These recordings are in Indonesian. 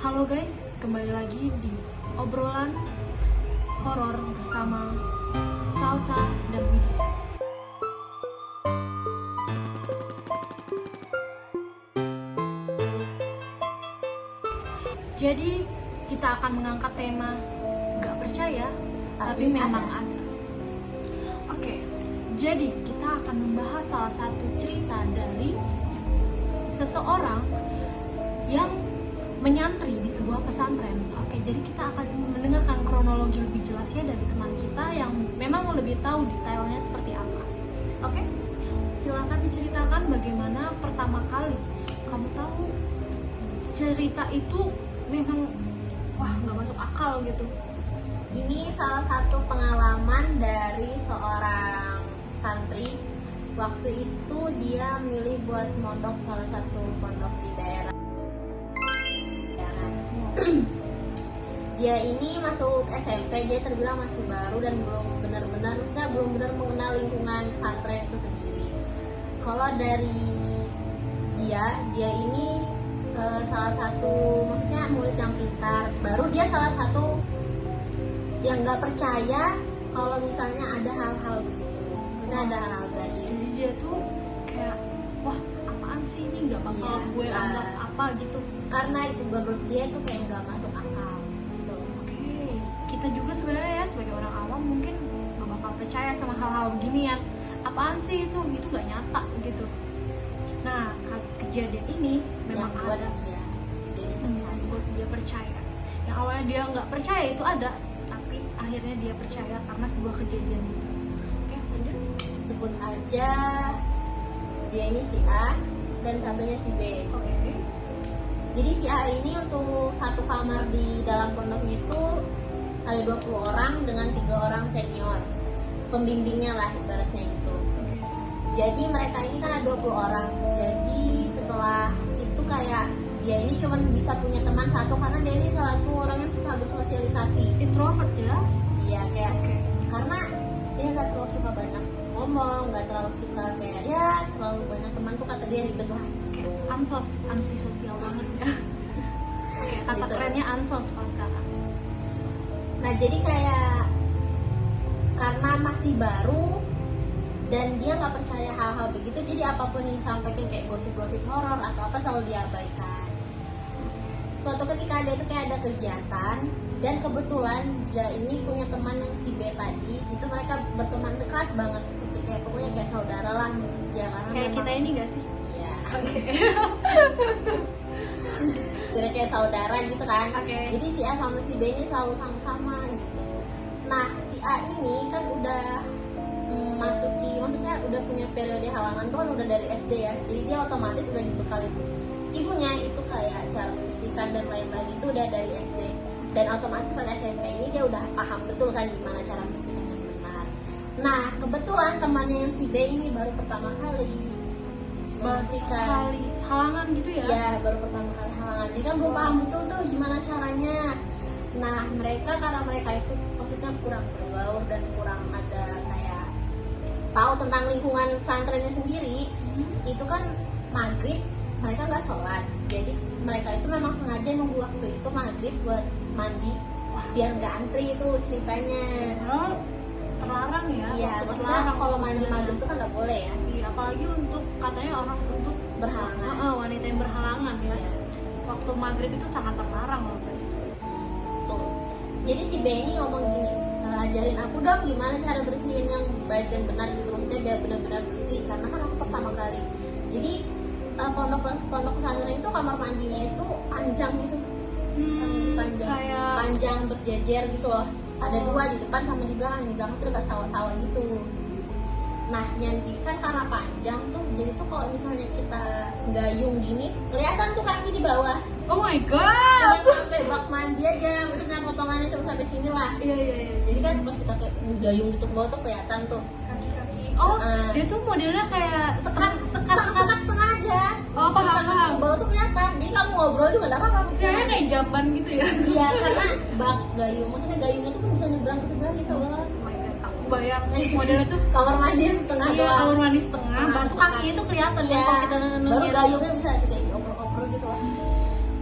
Halo guys, kembali lagi di obrolan horor bersama Salsa dan Widya. Jadi kita akan mengangkat tema gak percaya tapi memang ada. Oke, jadi kita akan membahas salah satu cerita dari seseorang yang menyantri di sebuah pesantren. Oke, jadi kita akan mendengarkan kronologi lebih jelasnya dari teman kita yang memang lebih tahu detailnya seperti apa. Oke, silakan diceritakan bagaimana pertama kali kamu tahu cerita itu memang nggak masuk akal gitu. Ini salah satu pengalaman dari seorang santri. Waktu itu dia milih buat mondok salah satu pondok di daerah. Dia ini masuk SMP, dia terbilang masih baru dan belum benar mengenal lingkungan pesantren itu sendiri. Kalau dari dia ini salah satu, maksudnya murid yang pintar. Baru dia salah satu yang nggak percaya kalau misalnya ada hal-hal begitu, ada hal-hal gaib. Jadi dia tuh kayak apaan sih ini, nggak bakal gue anggap apa gitu. Karena menurut dia itu kayak nggak masuk akal gitu. Oke, kita juga sebenarnya ya sebagai orang awam mungkin nggak bakal percaya sama hal-hal beginian. Apaan sih itu nggak nyata gitu. Nah, kejadian ini memang yang buat ada dia jadi percaya. buat dia percaya. Yang awalnya dia nggak percaya itu ada, tapi akhirnya dia percaya karena sebuah kejadian itu. Oke, lanjut. Sebut aja dia ini si A dan satunya si B. Oke. Jadi si A ini untuk satu kamar di dalam pondoknya itu ada 20 orang dengan 3 orang senior, pembimbingnya lah ibaratnya gitu. Jadi mereka ini kan ada 20 orang. Jadi setelah itu kayak dia ini cuma bisa punya teman satu karena dia ini salah satu orang yang susah bersosialisasi. Introvert ya? Iya kayak Oke. karena dia nggak terlalu suka banyak ngomong, nggak terlalu suka kayak ya terlalu banyak teman tuh kata dia ribet lah. Oke, antisosial banget ya. Oke, kata Gitu. kerennya ansos kalau sekarang. Nah jadi kayak karena masih baru dan dia nggak percaya hal-hal begitu, jadi apapun yang disampaikan kayak gosip-gosip horor atau apa selalu diabaikan. Suatu ketika dia tuh kayak ada kegiatan dan kebetulan dia ini punya teman yang si B tadi, itu mereka berteman dekat banget, kayak pokoknya kayak saudara lah ya, karena Kayak memang- kita ini gak sih? iya. Jadi kayak saudara gitu kan. Oke. Jadi si A sama si B ini selalu sama-sama gitu. Nah si A ini kan udah maksudnya udah punya periode halangan tuh kan udah dari SD ya. Jadi dia otomatis udah dibekali ibunya itu kayak cara membersihkan dan lain-lain itu udah dari SD. Dan otomatis pada SMP ini dia udah paham betul kan gimana cara membersihkan yang benar. Nah kebetulan temannya yang si B ini baru pertama kali membersihkan Kali halangan gitu ya? Iya, baru pertama kali halangan. Jadi kan belum paham betul tuh gimana caranya. Nah, karena mereka itu maksudnya kurang berbaur dan kurang ada kayak tahu tentang lingkungan pesantrennya sendiri. Itu kan maghrib mereka nggak sholat. Jadi mereka itu memang sengaja nunggu waktu itu maghrib buat mandi. Biar nggak antri itu ceritanya. Padahal terlarang ya? Iya, waktu maksudnya terlarang kalau mandi sebenarnya. maghrib itu kan nggak boleh ya. Iya, apalagi untuk katanya orang untuk Berhalangan. wanita yang berhalangan ya. Iya. Waktu maghrib itu sangat terlarang loh guys. Tuh. Jadi si B ini ngomong gini, ajarin aku dong gimana cara bersihin yang baik dan benar gitu, maksudnya biar benar-benar bersih karena kan aku pertama kali. Jadi pondok pesantren itu kamar mandinya itu panjang gitu, Kayak panjang berjejer gitu loh. Ada 2 di depan sama di belakang tuh dekat sawah-sawah gitu. Nah, yang kan karena panjang tuh, jadi tuh kalau misalnya kita gayung gini, kelihatan tuh kaki di bawah. oh my Cuma god. sampai bak mandi aja, maksudnya potongannya cuma sampai sini lah. Iya. Jadi kan pas kita kayak gayung gitu ke bawah tuh kelihatan tuh Kaki-kaki. Oh, dia tuh modelnya kayak sekat setengah aja. Oh, paham. Ke bawah tuh kelihatan. Jadi kamu ngobrol juga nggak apa-apa. Kayaknya kayak jamban gitu ya. Iya, karena bak gayung, maksudnya gayungnya tuh kan bisa nyebrang ke sebelah gitu loh. Oh my god, aku bayang sih modelnya tuh. Kamar mandi yang setengah Iya, doang. kamar mandi setengah, baru Setengah. kakinya tuh kelihatan Iya. kalau kita Baru nenengin. gayungnya bisa kayak dioper-oper gitu loh.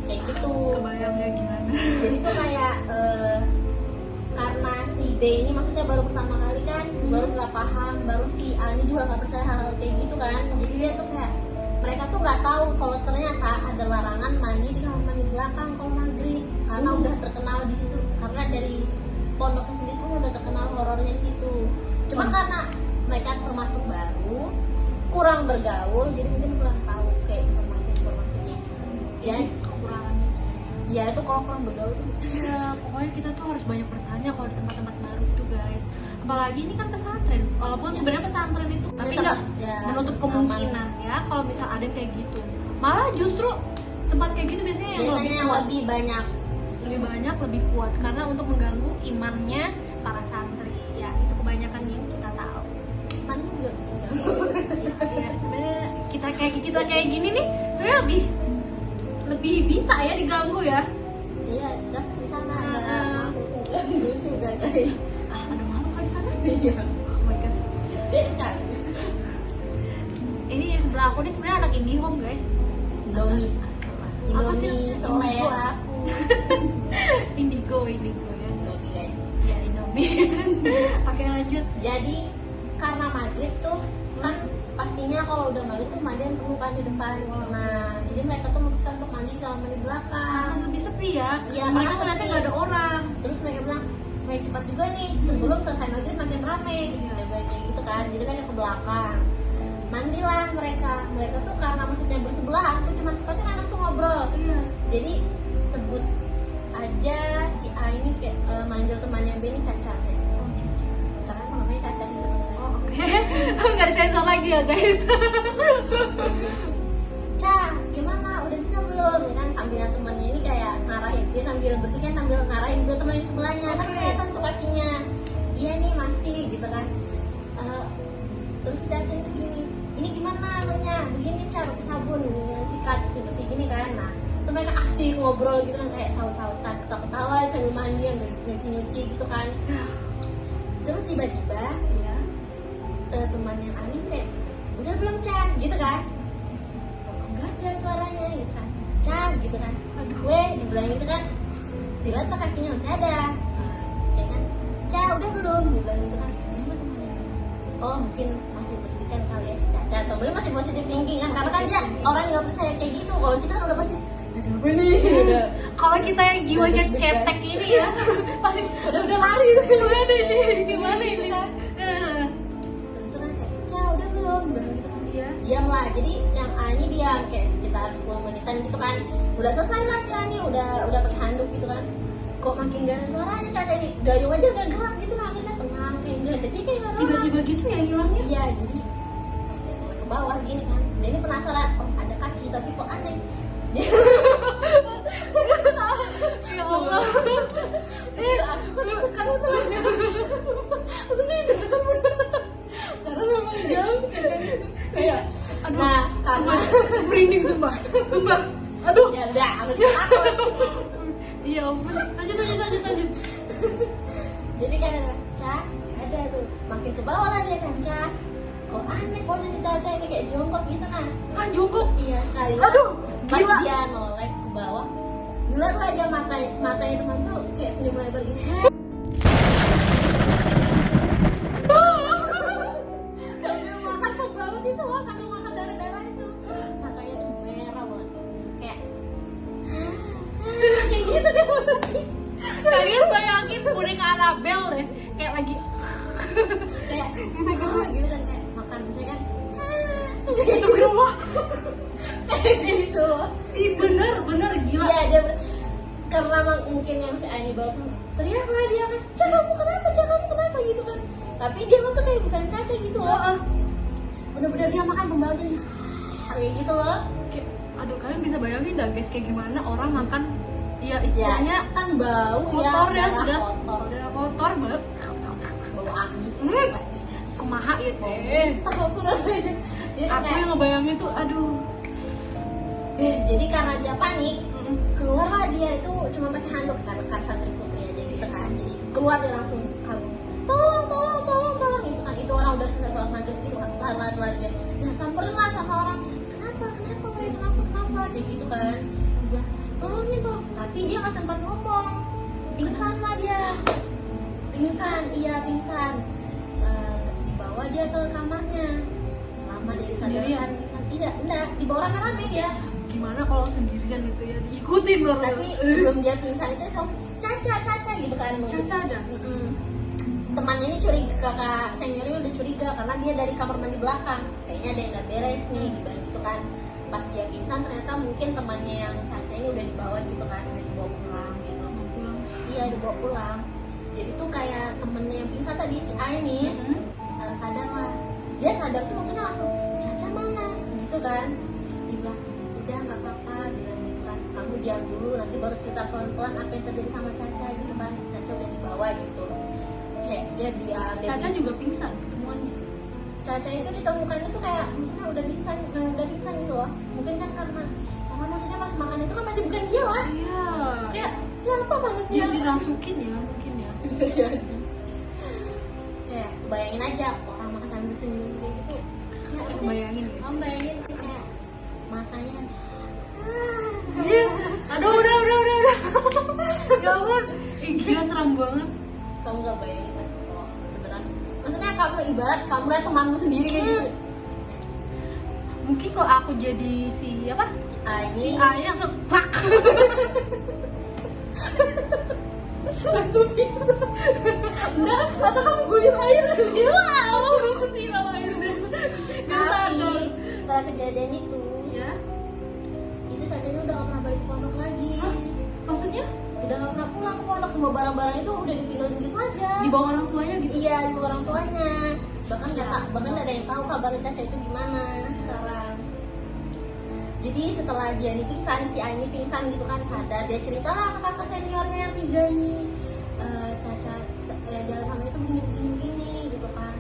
Kayak gitu. Kebayang kayak Jadi tuh kayak karena si B ini maksudnya baru pertama kali kan, baru nggak paham, baru si A ini juga nggak percaya hal-hal kayak gitu kan. Jadi dia tuh kayak mereka tuh nggak tahu kalau ternyata ada larangan mandi di kamar mandi belakang kalau maghrib, karena udah terkenal di situ, karena dari pondoknya sendiri tuh udah terkenal horornya di situ. Cuma karena mereka termasuk baru, kurang bergaul, jadi mungkin kurang tahu kayak informasi kayak gitu. Jadi kekurangannya sebenarnya. ya itu kalau kurang bergaul tuh Ya, pokoknya kita tuh harus banyak bertanya kalau di tempat-tempat baru gitu guys. Apalagi ini kan pesantren, walaupun sebenarnya pesantren itu tapi nggak ya, menutup kemungkinan ya kalau misal ada yang kayak gitu. Malah justru tempat kayak gitu biasanya yang biasanya lebih kuat, lebih banyak, lebih kuat karena untuk mengganggu imannya para santri. Ya itu kebanyakan yang kita tahu. kan juga bisa diganggu. Ya sebenarnya kita kayak gini nih sebenarnya lebih bisa ya diganggu ya. Iya, kita di sana Ah, ada ah. ganggu juga guys. Ada malu kan di sana? Iya, Oh my god. gede sekali. Ini di sebelah aku nih sebenarnya anak IndiHome guys. Indomie, Apa sih? Indomie selera aku. Indigo ya. Indomie guys. Ya Indomie. Oke lanjut. Jadi karena maghrib tuh kan pastinya kalau udah maghrib tuh mandian penuh kan di depan. Nah, jadi mereka tuh memutuskan untuk mandi di kamar mandi belakang. Karena lebih sepi ya. Iya, Mereka karena ternyata sepi. nggak ada orang. Terus mereka bilang supaya cepat juga nih sebelum selesai maghrib makin rame. Iya. Udah kayak gitu kan. Jadi mereka ke belakang. Mandilah mereka tuh karena maksudnya bersebelahan tuh cuma sekali anak tuh ngobrol. Iya. Jadi sebut aja si A ini kayak manggil temannya B ini Caca ya. Oh, cici. Karena emang namanya Caca sih sebenarnya. Oh, oke. Nggak disensor lagi ya guys. Ca, gimana? Udah bisa belum? Ya kan sambil temannya ini kayak ngarahin, dia sambil bersihkan sambil ngarahin dua teman di sebelahnya kan Oke. kelihatan tuh kakinya. Iya nih masih gitu kan. Terus si Caca itu gini, ini gimana anunya? Begini Ca, pakai sabun dengan sikat bersih gini kan. Nah, itu mereka asik ngobrol gitu kan kayak saut-sautan, ketawa-ketawa sambil mandi, nyuci-nyuci gitu kan. Terus tiba-tiba Iya. teman yang Anin kayak udah belum Ca gitu kan, kok nggak ada suaranya gitu kan, Ca gitu kan, aduh weh dibilang gitu kan, dilihat lah kakinya masih ada, ya kan, Ca udah belum dibilang gitu kan, gimana temannya, oh mungkin masih bersihkan kali ya si Caca, temennya masih positif thinking kan, karena kan dia orang yang nggak percaya kayak gitu, kalau kita kan udah pasti ada apa nih, Kalau kita yang jiwanya cetek ini ya, pasti udah lari, gimana ini? Gimana ini? terus tuh kan kayak Ca udah belum bilang gitu kan, Iya. diam lah, jadi yang A ini diam kayak sekitar 10 menitan gitu kan, udah selesai lah si A ini udah pakai handuk gitu kan, kok makin gak ada suaranya Caca ini, gayung aja gak gerak gitu, maksudnya tenang kayak gak ada, dia kayak gak ada orang. Tiba-tiba gitu ya hilangnya. Iya, jadi pasti mulai ke bawah gini kan, dia ini penasaran, oh ada kaki tapi kok aneh. Ya Allah. Aku kan kamu tuh aku tuh deg-degan bener karena memang jauh sekali kayak Aduh, nah karena merinding sumpah. Sumpah. Aduh. ya udah aku takut. Iya ampun. Lanjut. Jadi kan ada tuh makin ke bawah lah dia kan, Ca kok aneh posisi Caca ini kayak jongkok gitu kan. Ah, jongkok. Iya sekali. Aduh, pas gila. dia noleh ke bawah, ngeliat lah aja matanya teman tuh kayak senyum lebar gini. Sambil makan pas banget itu loh, sambil makan darah itu. Matanya tuh merah banget. Kayak kayak gitu deh. Kalian bayangin boneka Annabel deh, kayak lagi Kayak gitu kan kayak makan misalnya kan. Astagfirullah. Kayak gitu loh. Ih, bener gila. Iya dia karena mungkin yang si Ani bawa teriak lah dia kan, Ca kamu kenapa gitu kan, tapi dia mah tuh kayak bukan Caca gitu loh, bener-bener dia makan pembaliknya kayak gitu loh. Kayak, aduh kalian bisa bayangin dah guys kayak gimana orang makan ya istilahnya kan bau kotor ya, darah sudah kotor, udah kotor banget. bau amis pasti. Kumaha ya Aku rasanya dia aku kayak yang ngebayangin tuh aduh. jadi karena dia panik keluar lah dia itu cuma pakai handuk karena santri putri aja gitu kan, jadi keluar dia langsung kabur, tolong itu kan, itu orang udah selesai sholat maghrib itu kan, lari dia, ya samperin lah sama orang, kenapa kayak gitu kan, dia bilang tolongin tolong, tapi dia nggak sempat ngomong, pingsan lah dia, pingsan. Dibawa dia ke kamarnya, lama dia disadarkan. Iya, enggak, dibawa rame-rame dia. Gimana kalau sendirian itu ya, diikutin baru. Tapi sebelum dia pingsan itu Caca gitu kan. Caca ada. Temannya ini curiga, kakak seniornya udah curiga karena dia dari kamar mandi belakang. Kayaknya ada yang nggak beres nih, dibilang gitu kan. Pas dia pingsan ternyata mungkin temannya yang Caca ini udah dibawa gitu kan, udah dibawa pulang gitu. Iya, dibawa pulang. Jadi tuh kayak temennya yang pingsan tadi si A ini sadar lah. Dia sadar tuh maksudnya langsung, Caca mana? Gitu kan. Dia bilang, udah nggak apa-apa, bilang gitu kan. Kamu diam dulu, nanti baru cerita pelan-pelan apa yang terjadi sama Caca gitu kan. Caca udah dibawa gitu. Kayak dia Caca juga pingsan ketemuannya. Caca itu ditemukan itu kayak maksudnya udah pingsan gitu loh. Mungkin kan karena maksudnya pas makan itu kan pasti bukan dia lah. Iya. Kayak siapa manusia? Dia dirasukin ya mungkin ya. Bisa jadi. Kayak bayangin aja orang makan sambil senyum kayak gitu. Kayak apa sih? Bayangin. Kamu bayangin kayak matanya kan. Iya. Aduh udah. Ya ampun. Gila serem banget. Kamu gak bayangin pasti kalau beneran. Maksudnya kamu ibarat kamu lihat temanmu sendiri kayak gitu. Mungkin kok aku jadi si apa? Si A ini. Si A yang langsung pak. Langsung pingsan. Enggak, atau kamu guyur air. Wow, aku sih bawa air deh. Tapi setelah kejadian itu, Ya. itu Cacanya udah gak pernah balik ke pondok lagi. Hah? Maksudnya Udah gak pernah pulang ke pondok, semua barang-barang itu udah ditinggalin gitu aja. dibawa orang tuanya gitu. Iya, di orang tuanya. Bahkan gak ada yang tahu kabarnya Caca itu gimana sekarang. Jadi setelah dia nih pingsan, si A ini pingsan gitu kan, sadar, dia cerita lah ke kakak seniornya yang 3 ini, Caca dalam hal itu begini gitu kan.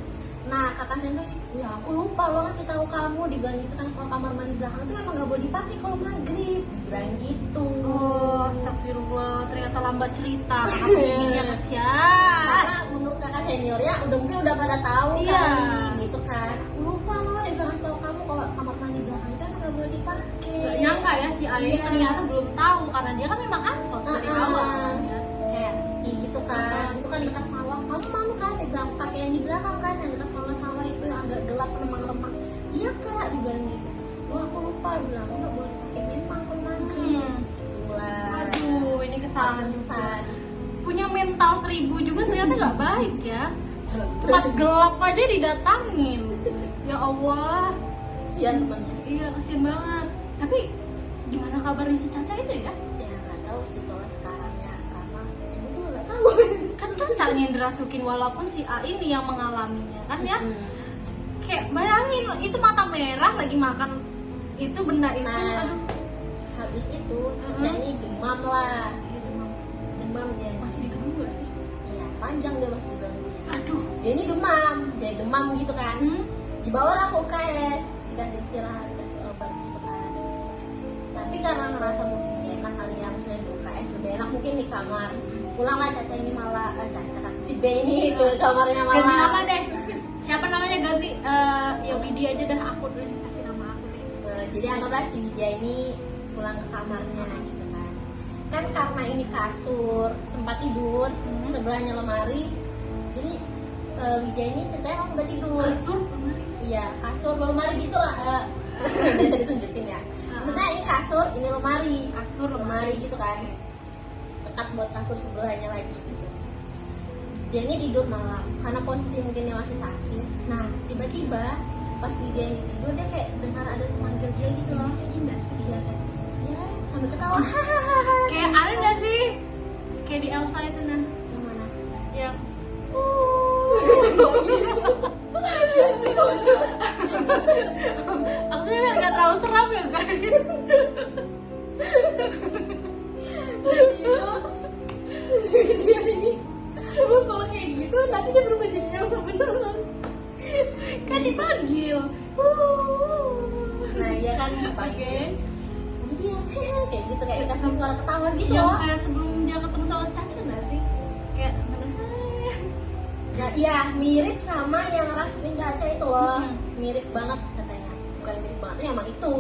Nah kakak senior, ya aku lupa lo ngasih tahu kamu, dibilang gitu kan, kalau kamar mandi belakang itu memang gak boleh dipakai kalau maghrib, dibilang gitu. Oh, astagfirullah, ternyata lambat cerita. Aku ini yang kesian. Karena menurut kakak seniornya mungkin udah pada tahu Iya. kan, gitu kan. Aku lupa lo, dia bilang ngasih tahu kamu kalau kamar mandi belakang itu emang gak boleh dipakai. Gak nyangka ya si A ini Iya. ternyata belum tahu karena dia kan memang ansos dari awal. Ya. Kayak gitu kan, itu kan dekat sawah. Kamu mau kan, dia bilang pakai yang di belakang kan, yang dekat sawah-sawah itu yang agak gelap remang-remang. Iya kak, dibilang gitu. Wah aku lupa, bilang aku nggak boleh pakai memang ke maghrib. Gitulah. Aduh, ini kesalahan juga. Pantesan. Punya mental 1000 juga ternyata nggak baik ya. Tempat gelap aja didatangin. Ya Allah. Sian temannya. Iya, kasihan banget. Tapi gimana kabarnya si Caca itu ya? Ya nggak tahu sih kalau sekarang ya, karena ini tuh nggak tahu. Kan Cacanya yang dirasukin walaupun si A ini yang mengalaminya kan ya. Kayak bayangin itu mata merah lagi makan itu benda itu. Nah. Aduh. Habis itu Caca ini demam lah. Iya, demam. Demam dia. Masih diganggu gak sih? Iya, panjang dia masih diganggunya. Aduh. Dia ini demam gitu kan. Dibawa lah ke UKS, dikasih istirahat, dikasih obat gitu kan. Tapi karena ngerasa mungkin gak enak kali ya, maksudnya di UKS lebih enak mungkin di kamar. Pulanglah Caca ini malah si B ini ke kamarnya malah. Ganti nama deh. Siapa namanya ganti? Ya Widya aja dah, aku deh kasih nama aku deh. Jadi anggaplah si Widya ini pulang ke kamarnya gitu kan. Kan karena ini kasur tempat tidur, sebelahnya lemari. Jadi Widya ini ceritanya emang udah tidur. Kasur kemarin. Iya, kasur lemari gitu lah. Bisa ditunjukin ya. Maksudnya ini kasur, ini lemari. Kasur Lemari gitu kan. Sekat buat kasur sebelahnya lagi gitu. Dia ini tidur malam karena posisi mungkin dia masih sakit. Nah, tiba-tiba pas Widya ini tidur, dia kayak dengar ada yang manggil dia gitu loh. Bisikin gak sih? Iya kan. Ya, sambil ketawa. Kayak ada gak sih? Kayak di Elsa itu nah. Yang mana? Yang aku sih nggak terlalu seram ya guys. Dia ini kalau kayak gitu nanti dia berubah jadi Elsa beneran. Kan dipanggil. Nah iya kan dipanggil. Dia kayak gitu, kayak dikasih suara ketawa gitu Yang loh. kayak sebelum dia ketemu sama Caca nggak sih? Kayak Nah, iya mirip sama yang ngerasukin Caca itu loh. Hmm. Mirip banget katanya. Bukan mirip banget, ya emang itu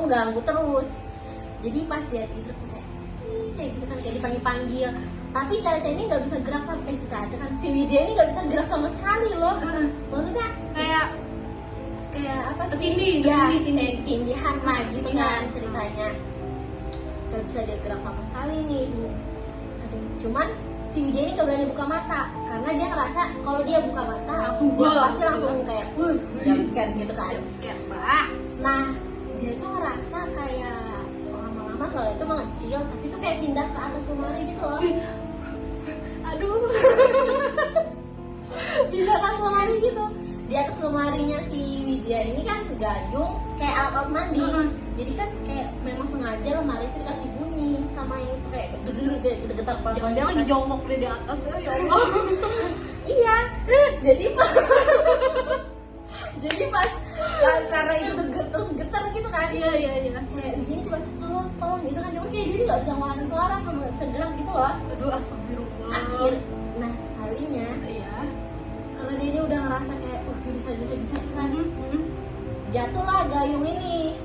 ganggu terus. Jadi pas dia tidur kayak dipanggil-panggil. Tapi Caca ini nggak bisa gerak sampai si Caca kan, si Widya ini nggak bisa gerak sama sekali loh. Maksudnya Kayak apa sih? Ketindih, Ya, ketindih. kayak ketindihan lah gitu Iya. kan ceritanya. Gak bisa dia gerak sama sekali nih. Aduh, cuman si Widya ini gak berani buka mata karena dia ngerasa kalau dia buka mata Langsung dia gol, pasti gitu langsung kan. kayak jumpscare gitu kan. Kayak bah. Nah, dia tuh ngerasa kayak lama-lama suara itu mengecil tapi tuh kayak pindah ke atas lemari gitu loh. Aduh. Pindah ke atas lemari gitu. Di atas lemarinya si Widya ini kan gayung kayak alat mandi. Jadi kan kayak memang sengaja lemari itu dikasih bunyi sama yang itu kayak kayak getar pelan-pelan. Dia lagi jongkok di atas ya Allah. Iya. Jadi pas karena itu terus getar gitu kan. Iya. Kayak begini coba tolong gitu kan. Cuma kayak dia nggak bisa ngeluarin suara sama nggak bisa gerak gitu loh. Aduh, astagfirullah. Nah sekalinya Iya. karena dia ini udah ngerasa kayak wah bisa kan. Jatuhlah gayung ini.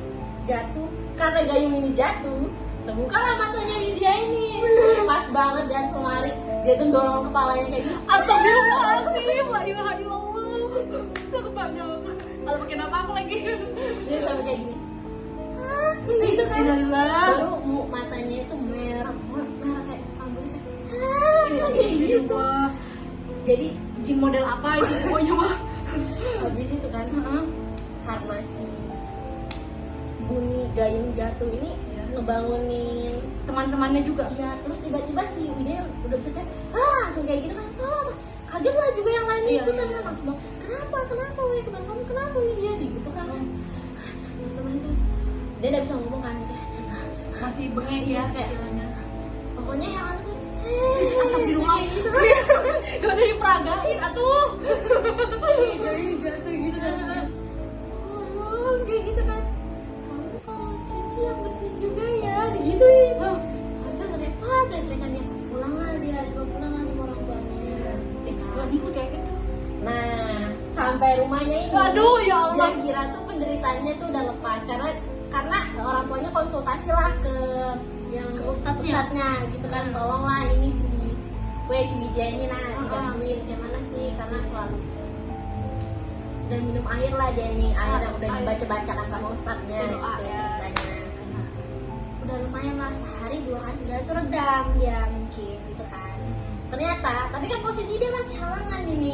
Karena gayung ini jatuh, terbukalah matanya Widya ini. Pas banget di atas lemari. Dia tuh dorong kepalanya kayak gitu. Astagfirullahaladzim, la ilaha illallah. Gak kebayang. Kalau pakai nama aku lagi. Dia sampai kayak gini. Kayak gitu kan. Innalillah. Baru matanya itu merah kayak rambutnya kayak gitu. Jadi Jin model apa itu pokoknya mah. habis itu kan karena si bunyi gayung jatuh ini ngebangunin Teman-temannya juga. iya, terus tiba-tiba si Widya udah bisa kayak langsung kayak gitu kan, tolong, kaget lah juga yang lainnya Iya, ikutan iya. kan, langsung bilang kenapa weh, kamu kenapa Widya gitu kan. Terus temen kan dia nggak bisa ngomong kan, kayak Masih bengek ya Kayak- istilahnya. pokoknya yang ada tuh Astagfirullah. gitu kan. Gak usah diperagain atuh. Gayung jatuh gitu kan, tolong kayak gitu kan, kamu kalau cuci yang bersih juga ya, digituin. Habis itu kayak teriak-teriakannya, pulanglah dia, dibawa pulang lah sama orang tuanya. Gak ikut kayak gitu. Nah, sampai rumahnya ini, Waduh, ya Allah. dia kira tuh penderitaannya tuh udah lepas karena orang tuanya konsultasi lah ke yang Ke ustadznya. gitu kan, tolonglah ini si Widya ini dibantuin gimana sih, karena selalu udah minum air lah dia nih, air yang udah dibaca-bacakan sama ustadznya Itu gitu doa, ya. ceritanya. Udah lumayan lah, sehari 2 hari dia tuh redam dia mungkin gitu kan. Ternyata, tapi kan posisi dia masih halangan ini,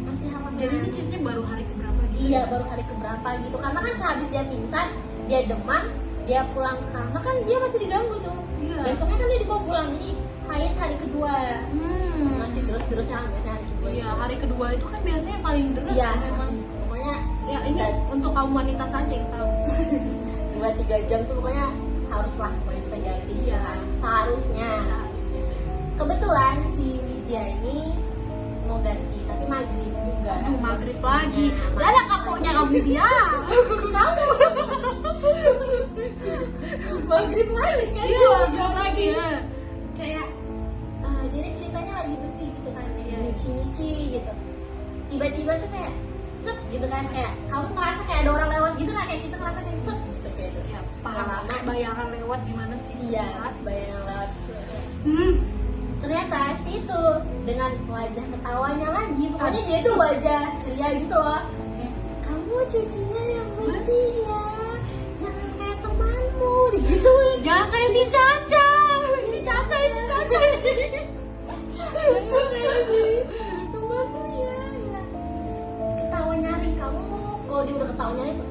masih halangan. Jadi ini ceritanya baru hari keberapa gitu? Iya, baru hari keberapa gitu. Karena kan sehabis dia pingsan, dia demam, dia pulang ke kamar kan dia masih diganggu tuh. Iya. Besoknya kan dia dibawa pulang, jadi haid hari kedua. Masih terus-terusnya biasanya hari kedua. Iya, hari kedua itu kan biasanya paling deras Iya, memang. masih. Pokoknya Ya ini untuk kaum wanita saja yang tahu. 2-3 jam tuh pokoknya haruslah pokoknya kita ganti Iya. kan. Seharusnya. Kebetulan si Widya ini mau ganti, tapi maghrib juga. Aduh, maghrib Posisinya. lagi. Gak ada kapoknya kamu dia. Kamu maghrib lagi kan? Iya, maghrib lagi ya. Kayak dia ini ceritanya lagi bersih gitu kan, lagi Iya. nyuci gitu. Tiba-tiba tuh kayak set gitu kan, kayak kamu ngerasa kayak ada orang lewat gitu lah, kayak kita ngerasa kayak set gitu kayak. Ya, paham lah, bayangan lewat gimana sih? Iya, sekilas. bayangan lewat. Hmm. Ternyata si itu dengan wajah ketawanya lagi, pokoknya dia tuh wajah ceria gitu loh. Kayak, kamu cucinya yang bersih ya, jangan kayak temanmu, digituin. Jangan kayak si Caca. Ini Caca ini. Jangan kayak si temanmu ya. Ketawa nyaring kamu, kalau dia udah ketawa nyaring tuh,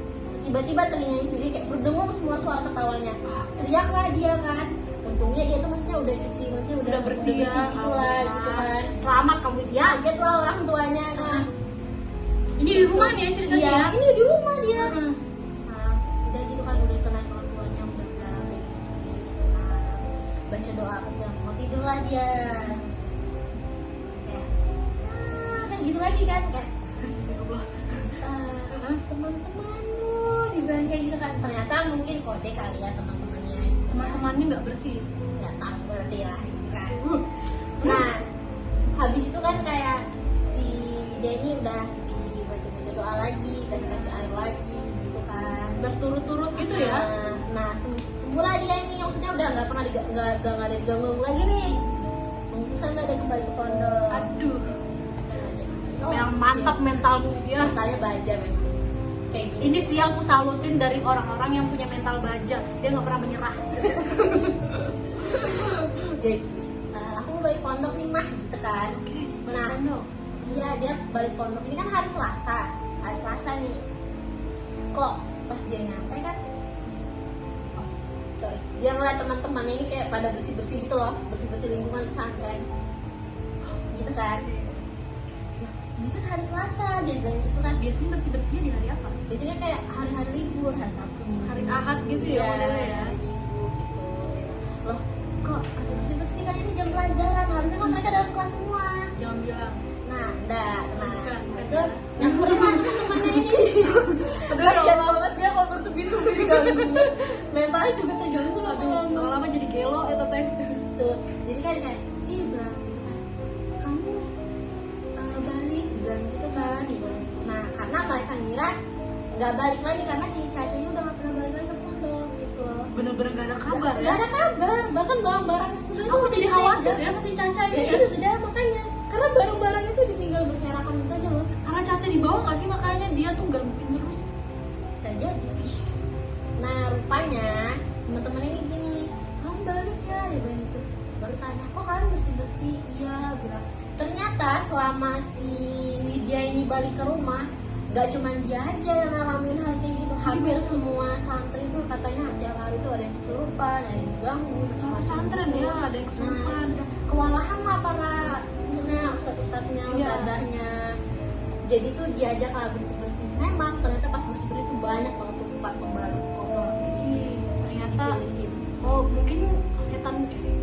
tiba-tiba telinganya sendiri kayak berdengung semua suara ketawanya. Teriaklah dia kan. Untungnya dia tuh maksudnya udah cuci, maksudnya udah Bersih ya. gitu lah gitu kan. Selamat kamu dia. Kaget lah orang tuanya kan. Ini di rumah nih ya ceritanya. Iya, ya? ini di rumah dia. Hmm. Nah, udah gitu kan udah tenang orang tuanya, udah kayak gitu, tenang. Baca doa apa segala mau tidur lah dia. Kayak gitu lagi kan, kayak Astagfirullah. teman-temanmu dibilang kayak gitu kan. Ternyata mungkin kode kali ya teman-temannya. Teman-temannya nggak bersih. Nggak tahu berarti lah gitu kan. Nah, habis itu kan kayak si Widya ini udah dibaca-baca doa lagi, kasih air lagi gitu kan. Berturut-turut gitu ya. Nah, semula dia ini maksudnya udah nggak pernah udah nggak ada diganggu lagi nih, memutuskan ada kembali ke pondok. Aduh, Memutuskan ada kembali. memang mantap mentalmu dia. Mentalnya baja memang kayak gini. Ini sih yang aku salutin dari orang-orang yang punya mental baja, dia nggak pernah menyerah. Jadi aku mau balik pondok nih mah gitu kan. Nah, iya dia balik pondok ini kan hari Selasa nih. Kok pas dia nyampe kan, dia ngeliat teman-temannya ini kayak pada bersih-bersih gitu loh, bersih-bersih lingkungan pesantren gitu kan. Nah, ini kan hari Selasa, dia bilang gitu kan. Biasanya bersih-bersihnya di hari apa? Biasanya kayak hari-hari libur, hari Sabtu, Hari Ahad gitu ya modelnya ya. hari Minggu gitu. Loh, kok ada bersih-bersih kan ini jam pelajaran, harusnya kan mereka dalam kelas semua. Jangan bilang. Nah, Bukan, itu nyamperin lah teman-temannya ini. Kasian banget dia kalau bertubi-tubi diganggu. Mentalnya juga terganggu lah. Lama-lama jadi gelo ya teteh. Tuh, jadi kayak dia bilang gitu kan, kamu balik, bilang gitu kan, dibilang gitu. Nah, karena mereka ngira nggak balik lagi karena si Cacanya udah nggak pernah balik lagi ke pondok gitu loh. Bener-bener gak ada kabar Nggak ya. ada kabar, bahkan barang-barang yang udah Aku itu jadi ditinggal. khawatir ya masih Caca Ya gitu. itu sudah makanya, karena barang-barang itu ditinggal berserakan gitu aja loh. Karena Caca di bawah nggak sih, makanya dia tuh gangguin terus. Bisa jadi. Nah, rupanya teman-teman ini gini, kamu balik ya, dia bilang gitu. Baru tanya, kok kalian bersih-bersih? Iya, bilang. Ternyata selama si Widya ini balik ke rumah, gak cuma dia aja yang ngalamin hal kayak gitu. Hampir semua santri tuh katanya tiap hari tuh ada yang kesurupan, ada yang diganggu, Sama pesantren ya, ada yang kesurupan. Nah, kewalahan lah para ustadz-ustadznya, Iya. ustadzahnya. Jadi tuh diajak lah bersih-bersih. Memang ternyata pas bersih-bersih tuh banyak banget tumpukan pembalut kotor. Ternyata Dipilihin. oh mungkin setan sih.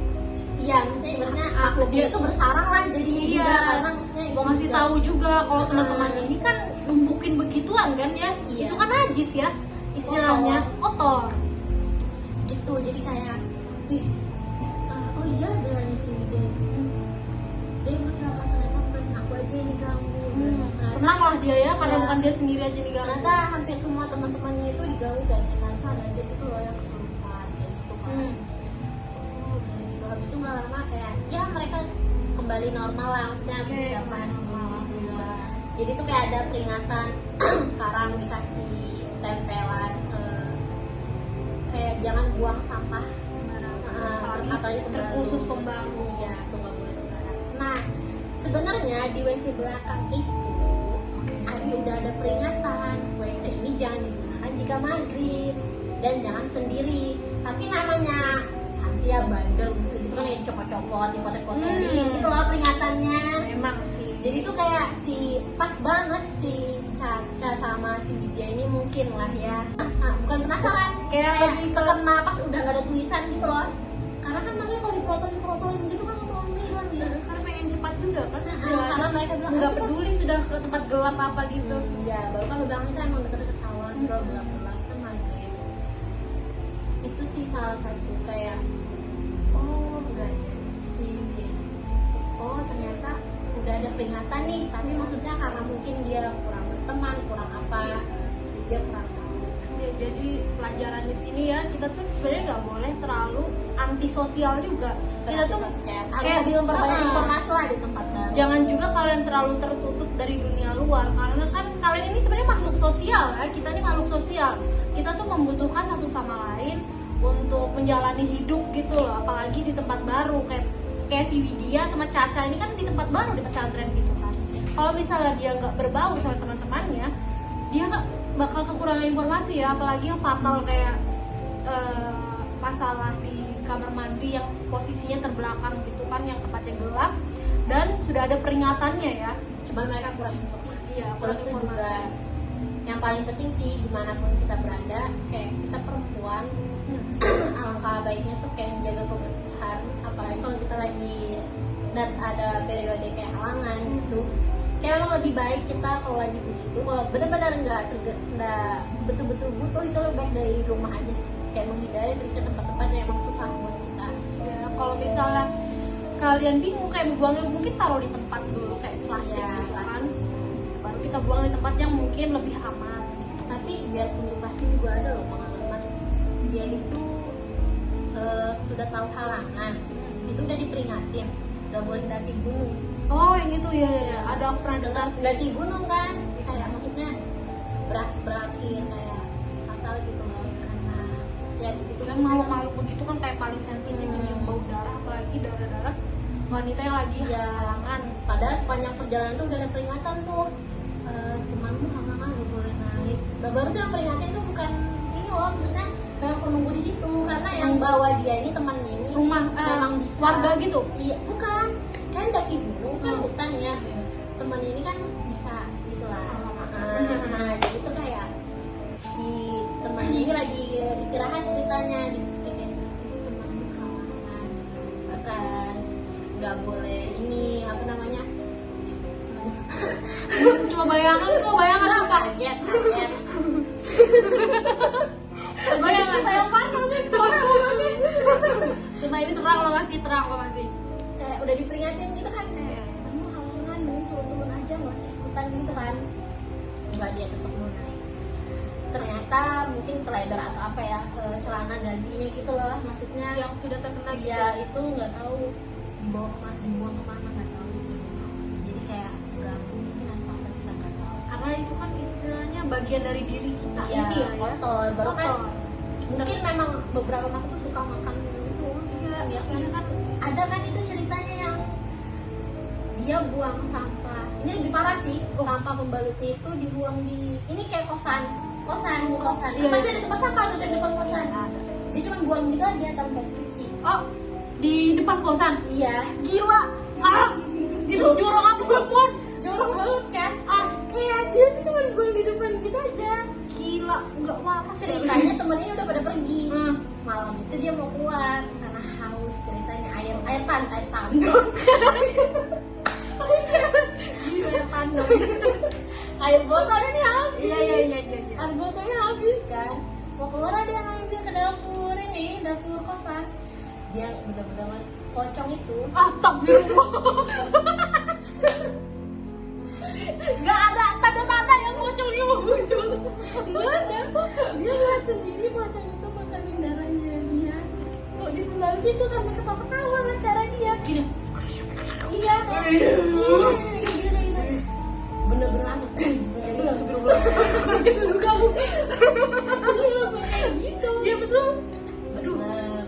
Iya, maksudnya ibaratnya dia tuh bersarang lah jadinya Iya. juga, karena maksudnya Mau ngasih tahu juga kalau teman-temannya ini kan numbukin begituan kan ya. Iya. Itu kan najis ya istilahnya, kotor. gitu. Jadi kayak oh iya bilangnya si Widya, dia bilang kenapa ternyata bukan aku aja yang diganggu. Tenang lah dia ya, karena Iya. bukan dia sendiri aja diganggu. Ternyata hampir semua teman-temannya itu diganggu dan ternyata ada aja gitu loh yang kesurupan kayak gitu kan. Udah gitu, habis itu nggak lama kayak ya mereka kembali normal lah, maksudnya Oke, siapa normal, alhamdulillah. jadi tuh kayak ada peringatan sekarang dikasih tempelan kayak jangan buang sampah sembarangan, apalagi terkhusus pembaru. iya tuh nggak boleh sembarangan. Nah sebenarnya di WC belakang itu udah ada peringatan WC ini jangan digunakan jika maghrib dan jangan sendiri. Tapi namanya santri ya bandel musuh itu kan yang copot-copot, dipotong-potongin gitu loh peringatannya. Emang sih. Jadi tuh kayak si pas banget si Caca sama si Widya ini mungkin lah ya. Bukan penasaran, Kayak kayak lebih ke- terkena pas udah gak ada tulisan gitu loh. Karena kan maksudnya kalau diprotolin gitu kan nggak mau bilang ya. Karena pengen cepat juga kan Karena mereka bilang nggak "Cepat." peduli sudah ke tempat gelap apa gitu. Iya, baru kan udah itu emang deket-deket sawah gitu, gelap-gelap kan maghrib. Itu sih salah satu kayak oh udah ya si Widya. Oh ternyata udah ada peringatan nih, tapi maksudnya karena mungkin dia kurang berteman, kurang apa, jadi dia kurang tahu. Ya, jadi pelajaran di sini ya kita tuh sebenarnya nggak boleh terlalu antisosial juga. Kita tuh kayak lebih memperbanyak informasi lah di tempat baru. jangan juga kalian terlalu tertutup dari dunia luar, karena kan kalian ini sebenarnya makhluk sosial ya. Kita ini makhluk sosial. Kita tuh membutuhkan satu sama lain untuk menjalani hidup gitu loh, apalagi di tempat baru kayak si Widya sama Caca ini kan di tempat baru di pesantren gitu kan. Kalau misalnya dia nggak berbaur sama teman-temannya, dia nggak bakal kekurangan informasi ya, apalagi yang fatal kayak masalah di kamar mandi yang posisinya terbelakang gitu kan, yang tempatnya gelap dan sudah ada peringatannya ya. Cuman mereka kurang informasi. Iya, Terus kurang tuh juga informasi. yang paling penting sih dimanapun kita berada, kayak kita perempuan alangkah baiknya tuh kayak menjaga kebersihan, apalagi kalau kita lagi dan ada periode kayak halangan gitu. Kayak memang lebih baik kita kalau lagi begitu, kalau benar-benar nggak betul-betul butuh, itu lebih baik dari rumah aja sih, kayak menghindari pergi ke tempat-tempat yang emang susah buat kita. Ya, kalau misalnya kalian bingung kayak buangnya, mungkin taruh di tempat dulu kayak plastik Ya, gitu kan, baru kita buang di tempat yang mungkin lebih aman. Tapi biarpun di plastik juga ada loh pengalaman dia itu sudah tahu halangan itu udah diperingatin nggak boleh daki gunung. Oh yang itu ya, ada aku pernah dengar sih. Daki gunung kan kayak maksudnya berakhir kayak fatal gitu loh, karena ya begitu Kan makhluk begitu kan kayak paling sensitif yang bau darah, apalagi darah wanita yang lagi ya halangan. padahal sepanjang perjalanan tuh udah ada peringatan tuh, temanmu halangan nggak boleh naik. Nah baru tuh yang peringatin tuh bukan ini loh, maksudnya memang penunggu di situ karena yang bawa dia ini temannya ini Rumah memang bisa warga gitu. iya bukan kan daki gunung kan hutan ya, temannya ini kan bisa gitulah. Nah jadi tuh kayak si temannya ini lagi istirahat ceritanya di kayak itu temanmu halangan akan nggak boleh ini apa namanya Coba bayangan sumpah. kaget Bayangan saya panas Sumpah ini terang lo masih. kayak udah diperingatin gitu kan kayak kamu halangan mending suruh turun aja nggak usah ikutan gitu kan, nggak dia tetap mau naik. Ternyata mungkin teledor atau apa ya celana gantinya gitu loh, maksudnya Yang sudah terkena dia itu nggak tahu dibuang kemana nggak tahu, jadi kayak ganggu mungkin atau apa kita nggak tahu. Karena itu kan istilahnya bagian dari diri kita Iya, ini ya. kotor. Baru kan Kotor. mungkin memang beberapa makhluk tuh suka makan itu. Iya kan. Ada kan itu ceritanya yang dia buang sampah. Ini lebih parah sih. Sampah pembalutnya itu dibuang di ini kayak kosan. Iya. Pasti ada tempat sampah tuh di depan kosan. Dia cuma buang gitu aja tanpa cuci. Oh, di depan kosan. Iya. Gila. Itu jorok apa perempuan? Jorok banget kan? Kayak dia tuh cuma buang di depan gitu aja. Gila, enggak apa Ceritanya temennya udah pada pergi. Hmm. Malam itu dia mau keluar karena haus, ceritanya air tandon. Air tandon. Air botolnya nih habis. Iya. Air botolnya habis kan. Mau keluar ada yang ngambil ke dapur ini, dapur kosan. Dia bener-bener pocong itu. Astagfirullah. Gak ada tanda-tanda yang munculnya muncul. Nggak ada. Dia lihat sendiri pocong itu makanin darahnya dia. Kok di pembalut itu sampai ketawa-ketawa kan cara dia. Gini. Iya. Bener-bener langsung kaget dulu kamu. Iya langsung kayak gitu. Iya betul. Aduh. Nah,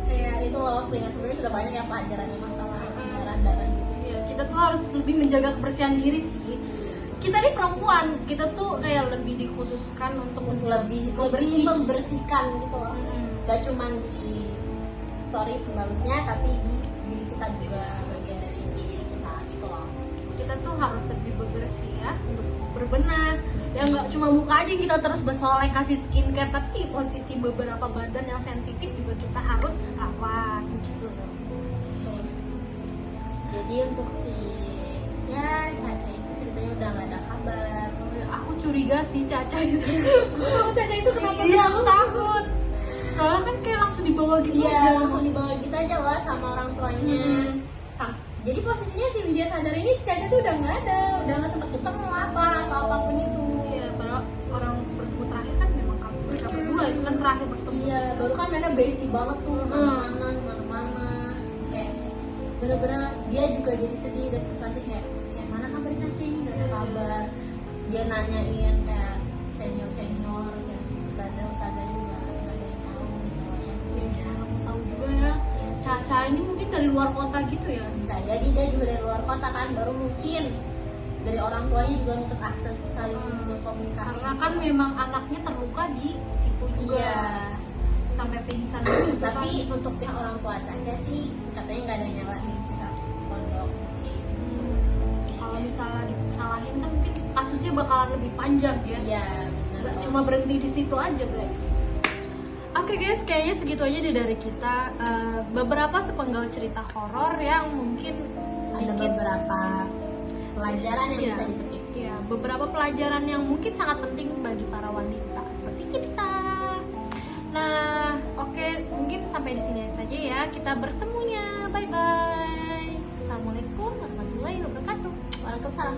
kayak itu loh, Pringa sebenarnya sudah banyak ya pelajarannya masalah darah gitu. Ya, kita tuh harus lebih menjaga kebersihan diri sih. Kita ini perempuan, kita tuh kayak lebih dikhususkan untuk Lebih membersihkan gitu loh. Gak cuman di pembalutnya tapi di diri kita juga, bagian dari diri kita gitu loh. Kita tuh harus lebih bersih ya untuk berbenah. Ya nggak cuma muka aja yang kita terus bersolek kasih skincare, tapi posisi beberapa badan yang sensitif juga kita harus rawat begitu loh. Jadi untuk si ya Caca itu ceritanya udah gak ada kabar. Aku curiga sih Caca itu. Caca itu kenapa? Iya, aku takut. Soalnya kan kayak langsung dibawa gitu Iya, aja. langsung dibawa gitu aja lah sama orang tuanya. Jadi posisinya si Widya Sadar ini si Caca tuh udah nggak ada, udah nggak sempet ketemu apa atau apapun itu. Iya, padahal orang bertemu terakhir kan memang kamu mereka berdua itu kan terakhir bertemu. Iya, baru kan mereka bestie banget tuh, mana-mana. Kayak bener-bener dia juga jadi sedih dan frustasi kayak mana kabar Caca ini nggak ada kabar. Dia nanyain kayak senior ya ustazah juga nggak ada yang tahu gitu loh posisinya. Tahu juga ya. Caca ini mungkin dari luar kota gitu ya. Bisa jadi dia juga dari luar kota kan, baru mungkin dari orang tuanya juga untuk akses saling berkomunikasi. Karena kan memang anaknya terluka di situ juga. Iya. Sampai pingsan gitu. Tapi untuk pihak orang tua Caca sih katanya nggak ada yang nyalahin pihak pondok. Kalau misalnya disalahin kan mungkin kasusnya bakalan lebih panjang ya. Iya. Nggak cuma berhenti di situ aja guys. Oke guys, kayaknya segitu aja deh dari kita. Beberapa sepenggal cerita horor yang mungkin Ada beberapa pelajaran yang Iya. bisa dipetik. Ya, beberapa pelajaran yang mungkin sangat penting bagi para wanita seperti kita. Nah, oke, mungkin sampai di sini saja ya. Kita bertemunya. Bye bye. Assalamualaikum warahmatullahi wabarakatuh. Waalaikumsalam.